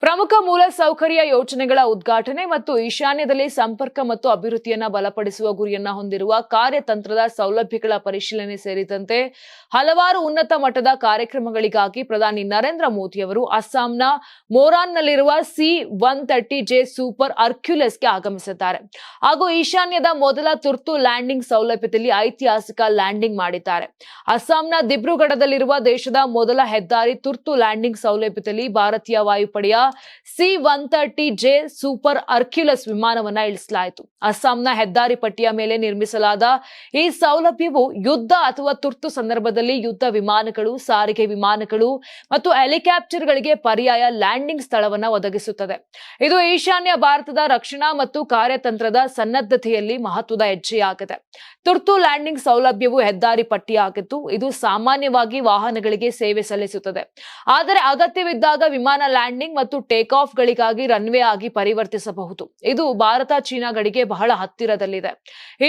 ಪ್ರಮುಖ ಮೂಲ ಸೌಕರ್ಯ ಯೋಜನೆಗಳ ಉದ್ಘಾಟನೆ ಮತ್ತು ಈಶಾನ್ಯದಲ್ಲಿ ಸಂಪರ್ಕ ಮತ್ತು ಅಭಿವೃದ್ಧಿಯನ್ನ ಬಲಪಡಿಸುವ ಗುರಿಯನ್ನ ಹೊಂದಿರುವ ಕಾರ್ಯತಂತ್ರದ ಸೌಲಭ್ಯಗಳ ಪರಿಶೀಲನೆ ಸೇರಿದಂತೆ ಹಲವಾರು ಉನ್ನತ ಮಟ್ಟದ ಕಾರ್ಯಕ್ರಮಗಳಿಗಾಗಿ ಪ್ರಧಾನಿ ನರೇಂದ್ರ ಮೋದಿ ಅವರು ಅಸ್ಸಾಂನ ಮೋರಾನ್ನಲ್ಲಿರುವ C-130J ಸೂಪರ್ ಹರ್ಕ್ಯುಲೆಸ್ಗೆ ಆಗಮಿಸಿದ್ದಾರೆ ಹಾಗೂ ಈಶಾನ್ಯದ ಮೊದಲ ತುರ್ತು ಲ್ಯಾಂಡಿಂಗ್ ಸೌಲಭ್ಯದಲ್ಲಿ ಐತಿಹಾಸಿಕ ಲ್ಯಾಂಡಿಂಗ್ ಮಾಡಿದ್ದಾರೆ. ಅಸ್ಸಾಂನ ದಿಬ್ರುಗಢದಲ್ಲಿರುವ ದೇಶದ ಮೊದಲ ಹೆದ್ದಾರಿ ತುರ್ತು ಲ್ಯಾಂಡಿಂಗ್ ಸೌಲಭ್ಯದಲ್ಲಿ ಭಾರತೀಯ ವಾಯುಪಡೆಯ C-130J ಸೂಪರ್ ಹರ್ಕ್ಯುಲೆಸ್ ವಿಮಾನವನ್ನ ಇಳಿಸಲಾಯಿತು. ಅಸ್ಸಾಂನ ಹೆದ್ದಾರಿ ಪಟ್ಟಿಯ ಮೇಲೆ ನಿರ್ಮಿಸಲಾದ ಈ ಸೌಲಭ್ಯವು ಯುದ್ಧ ಅಥವಾ ತುರ್ತು ಸಂದರ್ಭದಲ್ಲಿ ಯುದ್ಧ ವಿಮಾನಗಳು, ಸಾರಿಗೆ ವಿಮಾನಗಳು ಮತ್ತು ಹೆಲಿಕಾಪ್ಟರ್ಗಳಿಗೆ ಪರ್ಯಾಯ ಲ್ಯಾಂಡಿಂಗ್ ಸ್ಥಳವನ್ನ ಒದಗಿಸುತ್ತದೆ. ಇದು ಈಶಾನ್ಯ ಭಾರತದ ರಕ್ಷಣಾ ಮತ್ತು ಕಾರ್ಯತಂತ್ರದ ಸನ್ನದ್ಧತೆಯಲ್ಲಿ ಮಹತ್ವದ ಹೆಜ್ಜೆಯಾಗಿದೆ. ತುರ್ತು ಲ್ಯಾಂಡಿಂಗ್ ಸೌಲಭ್ಯವು ಹೆದ್ದಾರಿ ಪಟ್ಟಿಯಾಗಿದ್ದು, ಇದು ಸಾಮಾನ್ಯವಾಗಿ ವಾಹನಗಳಿಗೆ ಸೇವೆ ಸಲ್ಲಿಸುತ್ತದೆ. ಆದರೆ ಅಗತ್ಯವಿದ್ದಾಗ ವಿಮಾನ ಲ್ಯಾಂಡಿಂಗ್ ಮತ್ತು ಟೇಕ್ ಆಫ್ ಗಳಿಗಾಗಿ ರನ್ವೇ ಆಗಿ ಪರಿವರ್ತಿಸಬಹುದು. ಇದು ಭಾರತ ಚೀನಾ ಗಡಿಗೆ ಬಹಳ ಹತ್ತಿರದಲ್ಲಿದೆ.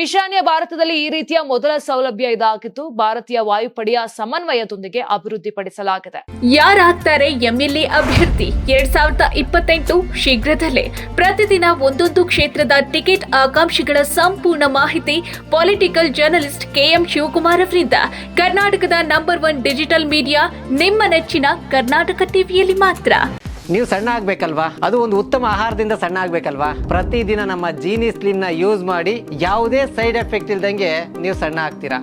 ಈಶಾನ್ಯ ಭಾರತದಲ್ಲಿ ಈ ರೀತಿಯ ಮೊದಲ ಸೌಲಭ್ಯ ಇದಾಗಿದ್ದು, ಭಾರತೀಯ ವಾಯುಪಡೆಯ ಸಮನ್ವಯದೊಂದಿಗೆ ಅಭಿವೃದ್ಧಿಪಡಿಸಲಾಗಿದೆ. ಯಾರಾಗ್ತಾರೆ ಎಂಎಲ್ಎ ಅಭ್ಯರ್ಥಿ 2028 ಶೀಘ್ರದಲ್ಲೇ. ಪ್ರತಿದಿನ ಒಂದೊಂದು ಕ್ಷೇತ್ರದ ಟಿಕೆಟ್ ಆಕಾಂಕ್ಷಿಗಳ ಸಂಪೂರ್ಣ ಮಾಹಿತಿ ಪೊಲಿಟಿಕಲ್ ಜರ್ನಲಿಸ್ಟ್ KM ಶಿವಕುಮಾರ್ ಅವರಿಂದ. ಕರ್ನಾಟಕದ ನಂಬರ್ 1 ಡಿಜಿಟಲ್ ಮೀಡಿಯಾ ನಿಮ್ಮ ನೆಚ್ಚಿನ ಕರ್ನಾಟಕ ಟಿವಿಯಲ್ಲಿ ಮಾತ್ರ. ನೀವು ಸಣ್ಣ ಆಗ್ಬೇಕಲ್ವಾ? ಅದು ಒಂದು ಉತ್ತಮ ಆಹಾರದಿಂದ ಸಣ್ಣ ಆಗ್ಬೇಕಲ್ವಾ? ಪ್ರತಿದಿನ ನಮ್ಮ ಜೀನಿ ಸ್ಲಿಮ್ ನ ಯೂಸ್ ಮಾಡಿ ಯಾವುದೇ ಸೈಡ್ ಎಫೆಕ್ಟ್ ಇಲ್ದಂಗೆ ನೀವು ಸಣ್ಣ ಆಗ್ತೀರಾ.